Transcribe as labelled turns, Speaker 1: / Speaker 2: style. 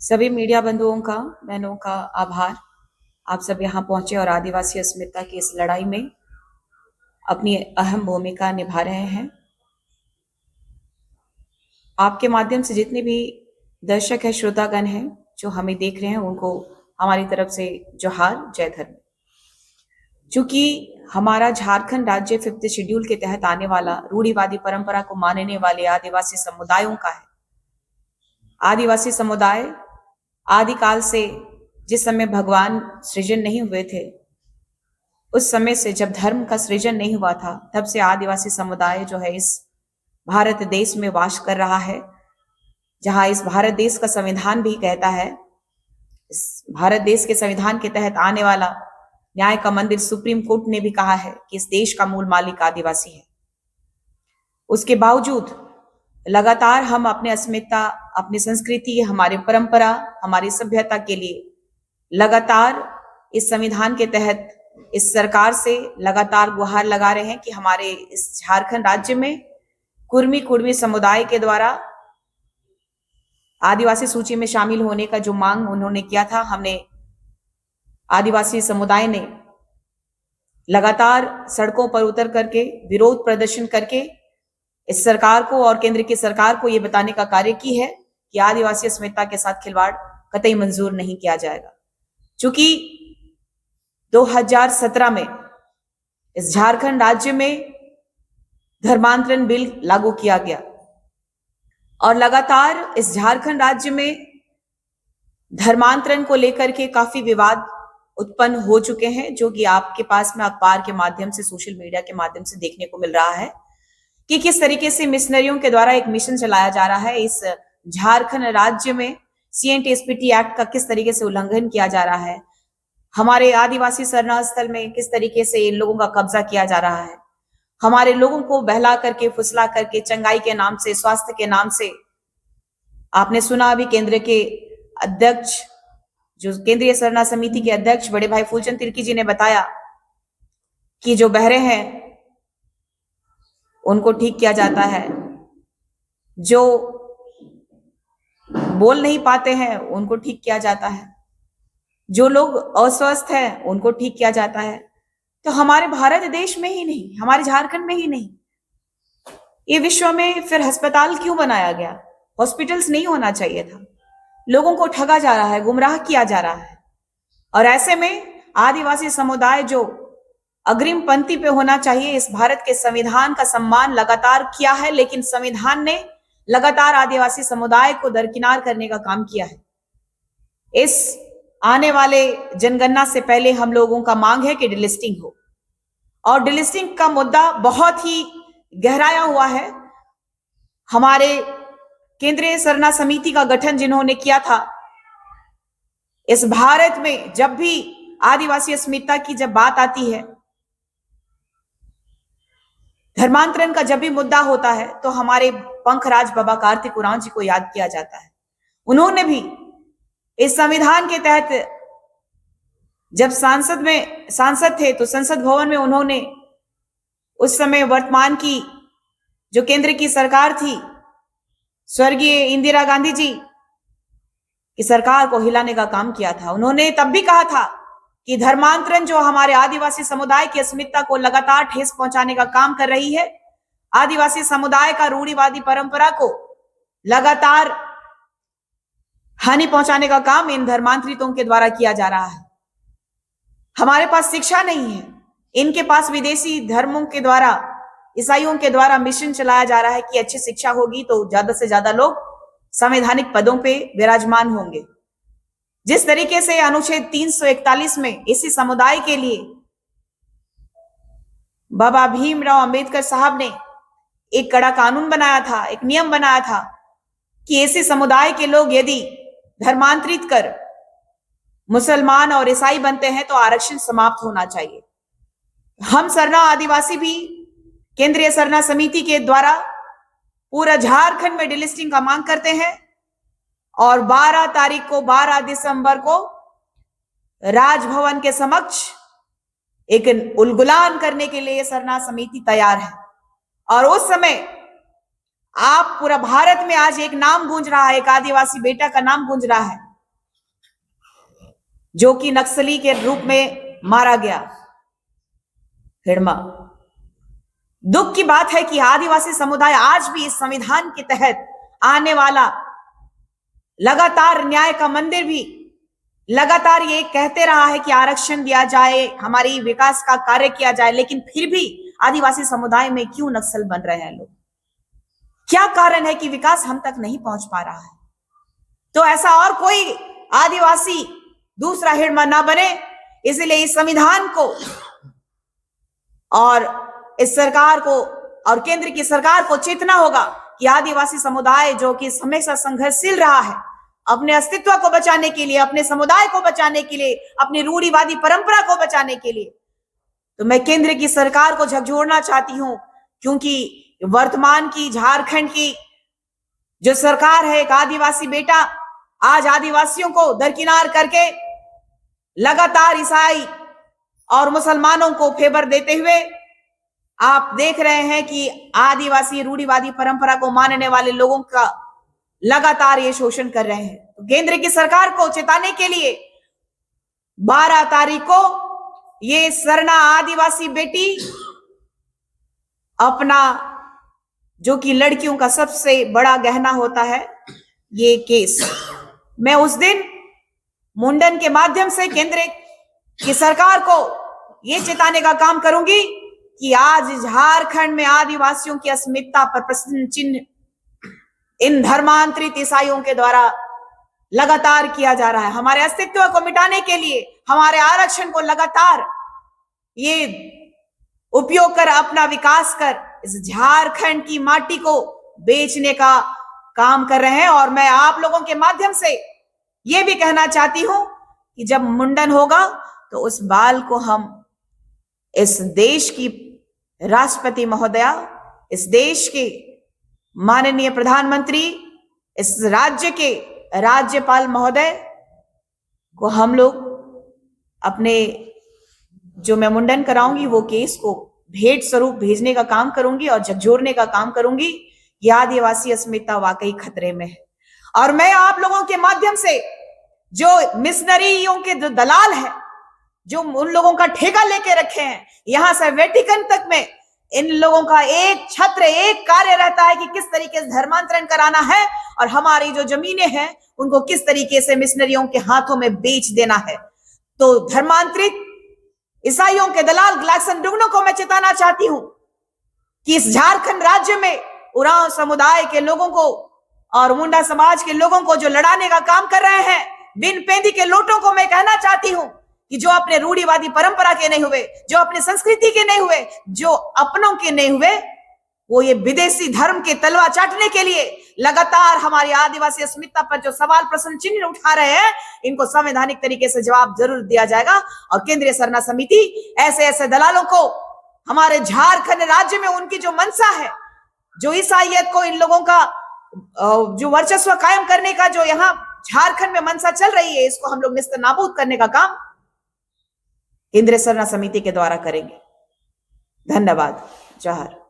Speaker 1: सभी मीडिया बंधुओं का, बहनों का आभार। आप सब यहाँ पहुंचे और आदिवासी अस्मिता की इस लड़ाई में अपनी अहम भूमिका निभा रहे हैं। आपके माध्यम से जितने भी दर्शक है, श्रोतागण हैं जो हमें देख रहे हैं, उनको हमारी तरफ से जोहार, जय धर्म। चूंकि हमारा झारखंड राज्य 5th शेड्यूल के तहत आने वाला रूढ़िवादी परंपरा को मानने वाले आदिवासी समुदायों का है। आदिवासी समुदाय आदिकाल से, जिस समय भगवान सृजन नहीं हुए थे, उस समय से जब धर्म का सृजन नहीं हुआ था, तब से आदिवासी समुदाय जो है इस भारत देश में वास कर रहा है। जहां इस भारत देश का संविधान भी कहता है, इस भारत देश के संविधान के तहत आने वाला न्याय का मंदिर सुप्रीम कोर्ट ने भी कहा है कि इस देश का मूल मालिक आदिवासी है। उसके बावजूद लगातार हम अपने अस्मिता, अपनी संस्कृति, हमारी परंपरा, हमारी सभ्यता के लिए लगातार इस संविधान के तहत इस सरकार से लगातार गुहार लगा रहे हैं कि हमारे इस झारखंड राज्य में कुर्मी कुर्मी समुदाय के द्वारा आदिवासी सूची में शामिल होने का जो मांग उन्होंने किया था, हमने आदिवासी समुदाय ने लगातार सड़कों पर उतर करके विरोध प्रदर्शन करके इस सरकार को और केंद्र की सरकार को यह बताने का कार्य की है कि आदिवासी अस्मिता के साथ खिलवाड़ कतई मंजूर नहीं किया जाएगा। चूंकि 2017 में इस झारखंड राज्य में धर्मांतरण बिल लागू किया गया और लगातार इस झारखंड राज्य में धर्मांतरण को लेकर के काफी विवाद उत्पन्न हो चुके हैं, जो कि आपके पास में अखबार के माध्यम से, सोशल मीडिया के माध्यम से देखने को मिल रहा है कि किस तरीके से मिशनरियों के द्वारा एक मिशन चलाया जा रहा है। इस झारखंड राज्य में CNTSPT एक्ट का किस तरीके से उल्लंघन किया जा रहा है, हमारे आदिवासी शरण स्थल में किस तरीके से इन लोगों का कब्जा किया जा रहा है, हमारे लोगों को बहला करके, फुसला करके, चंगाई के नाम से, स्वास्थ्य के नाम से। आपने सुना अभी केंद्र के अध्यक्ष, जो केंद्रीय सरना समिति के अध्यक्ष बड़े भाई फूलचंद तिर्की जी ने बताया कि जो बहरे हैं उनको ठीक किया जाता है, जो बोल नहीं पाते हैं उनको ठीक किया जाता है, जो लोग अस्वस्थ हैं उनको ठीक किया जाता है। तो हमारे भारत देश में ही नहीं, हमारे झारखंड में ही नहीं, ये विश्व में फिर अस्पताल क्यों बनाया गया? हॉस्पिटल्स नहीं होना चाहिए था। लोगों को ठगा जा रहा है, गुमराह किया जा रहा है। और ऐसे में आदिवासी समुदाय जो अग्रिम पंक्ति पे होना चाहिए, इस भारत के संविधान का सम्मान लगातार किया है, लेकिन संविधान ने लगातार आदिवासी समुदाय को दरकिनार करने का काम किया है। इस आने वाले जनगणना से पहले हम लोगों का मांग है कि डिलिस्टिंग हो, और डिलिस्टिंग का मुद्दा बहुत ही गहराया हुआ है। हमारे केंद्रीय सरना समिति का गठन जिन्होंने किया था, इस भारत में जब भी आदिवासी अस्मिता की जब बात आती है, धर्मांतरण का जब भी मुद्दा होता है, तो हमारे पंखराज बाबा कार्तिक उरांव जी को याद किया जाता है। उन्होंने भी इस संविधान के तहत जब सांसद थे, तो संसद भवन में उन्होंने उस समय वर्तमान की जो केंद्र की सरकार थी, स्वर्गीय इंदिरा गांधी जी की सरकार को हिलाने का काम किया था। उन्होंने तब भी कहा था कि धर्मांतरण जो हमारे आदिवासी समुदाय की अस्मिता को लगातार ठेस पहुंचाने का काम कर रही है, आदिवासी समुदाय का रूढ़िवादी परंपरा को लगातार हानि पहुंचाने का काम इन धर्मांतरितों के द्वारा किया जा रहा है। हमारे पास शिक्षा नहीं है, इनके पास विदेशी धर्मों के द्वारा, ईसाइयों के द्वारा मिशन चलाया जा रहा है कि अच्छी शिक्षा होगी तो ज्यादा से ज्यादा लोग संवैधानिक पदों पे विराजमान होंगे। जिस तरीके से अनुच्छेद 341 में इसी समुदाय के लिए बाबा भीमराव अंबेडकर साहब ने एक कड़ा कानून बनाया था, एक नियम बनाया था कि ऐसे समुदाय के लोग यदि धर्मांतरित कर मुसलमान और ईसाई बनते हैं तो आरक्षण समाप्त होना चाहिए। हम सरना आदिवासी भी केंद्रीय सरना समिति के द्वारा पूरा झारखंड में डिलिस्टिंग का मांग करते हैं, और 12 दिसंबर को राजभवन के समक्ष एक उलगुलान करने के लिए सरना समिति तैयार है। और उस समय आप पूरा भारत में आज एक नाम गूंज रहा है, एक आदिवासी बेटा का नाम गूंज रहा है जो कि नक्सली के रूप में मारा गया, हिड़मा। दुख की बात है कि आदिवासी समुदाय आज भी इस संविधान के तहत आने वाला लगातार न्याय का मंदिर भी लगातार ये कहते रहा है कि आरक्षण दिया जाए, हमारी विकास का कार्य किया जाए, लेकिन फिर भी आदिवासी समुदाय में क्यों नक्सल बन रहे हैं लोग? क्या कारण है कि विकास हम तक नहीं पहुंच पा रहा है? तो ऐसा और कोई आदिवासी दूसरा हिड़मा ना बने, इसलिए इस संविधान को और इस सरकार को और केंद्र की सरकार को चेतना होगा कि आदिवासी समुदाय जो कि हमेशा संघर्षशील रहा है अपने अस्तित्व को बचाने के लिए, अपने समुदाय को बचाने के लिए, अपनी रूढ़िवादी परंपरा को बचाने के लिए, तो मैं केंद्र की सरकार को झकझोरना चाहती हूं, क्योंकि वर्तमान की झारखंड की जो सरकार है, एक आदिवासी बेटा आज आदिवासियों को दरकिनार करके लगातार ईसाई और मुसलमानों को फेवर देते हुए आप देख रहे हैं कि आदिवासी रूढ़िवादी परंपरा को मानने वाले लोगों का लगातार ये शोषण कर रहे हैं। तो केंद्र की सरकार को चेताने के लिए 12 तारीख को ये सरना आदिवासी बेटी अपना, जो कि लड़कियों का सबसे बड़ा गहना होता है, ये केस, मैं उस दिन मुंडन के माध्यम से केंद्र की सरकार को ये चेताने का काम करूंगी कि आज झारखंड में आदिवासियों की अस्मिता पर प्रश्न चिन्ह इन धर्मांतरित ईसाइयों के द्वारा लगातार किया जा रहा है। हमारे अस्तित्व को मिटाने के लिए, हमारे आरक्षण को लगातार ये उपयोग कर, अपना विकास कर इस झारखंड की माटी को बेचने का काम कर रहे हैं। और मैं आप लोगों के माध्यम से ये भी कहना चाहती हूं कि जब मुंडन होगा तो उस बाल को हम इस देश की राष्ट्रपति महोदया, इस देश के माननीय प्रधानमंत्री, इस राज्य के राज्यपाल महोदय को हम लोग अपने, जो मैं मुंडन कराऊंगी वो केस को भेंट स्वरूप भेजने का काम करूंगी और झकझोरने का काम करूंगी। ये आदिवासी अस्मिता वाकई खतरे में है। और मैं आप लोगों के माध्यम से जो मिशनरियों के जो दलाल है, जो उन लोगों का ठेका लेके रखे हैं, यहां से वेटिकन तक में इन लोगों का एक छत्र, एक कार्य रहता है कि किस तरीके से धर्मांतरण कराना है और हमारी जो जमीनें हैं उनको किस तरीके से मिशनरियों के हाथों में बेच देना है। तो धर्मांतरित ईसाइयों के दलाल ग्लाक्सन डुगनो को मैं चेताना चाहती हूं कि इस झारखंड राज्य में उरांव समुदाय के लोगों को और मुंडा समाज के लोगों को जो लड़ाने का काम कर रहे हैं, बिन पेंदी के लोटों को मैं कहना चाहती हूं कि जो अपने रूढ़िवादी परंपरा के नहीं हुए, जो अपने संस्कृति के नहीं हुए, जो अपनों के नहीं हुए, वो ये विदेशी धर्म के तलवा चाटने के लिए लगातार हमारी आदिवासी अस्मिता पर जो सवाल प्रश्न चिन्ह उठा रहे हैं, इनको संवैधानिक तरीके से जवाब जरूर दिया जाएगा। और केंद्रीय सरना समिति ऐसे ऐसे दलालों को हमारे झारखंड राज्य में उनकी जो मंशा है, जो ईसाईयत को, इन लोगों का जो वर्चस्व कायम करने का जो यहाँ झारखंड में मंशा चल रही है, इसको हम लोग निस्तनाबूद करने का काम केंद्रीय सरना समिति के द्वारा करेंगे। धन्यवाद। जौहर।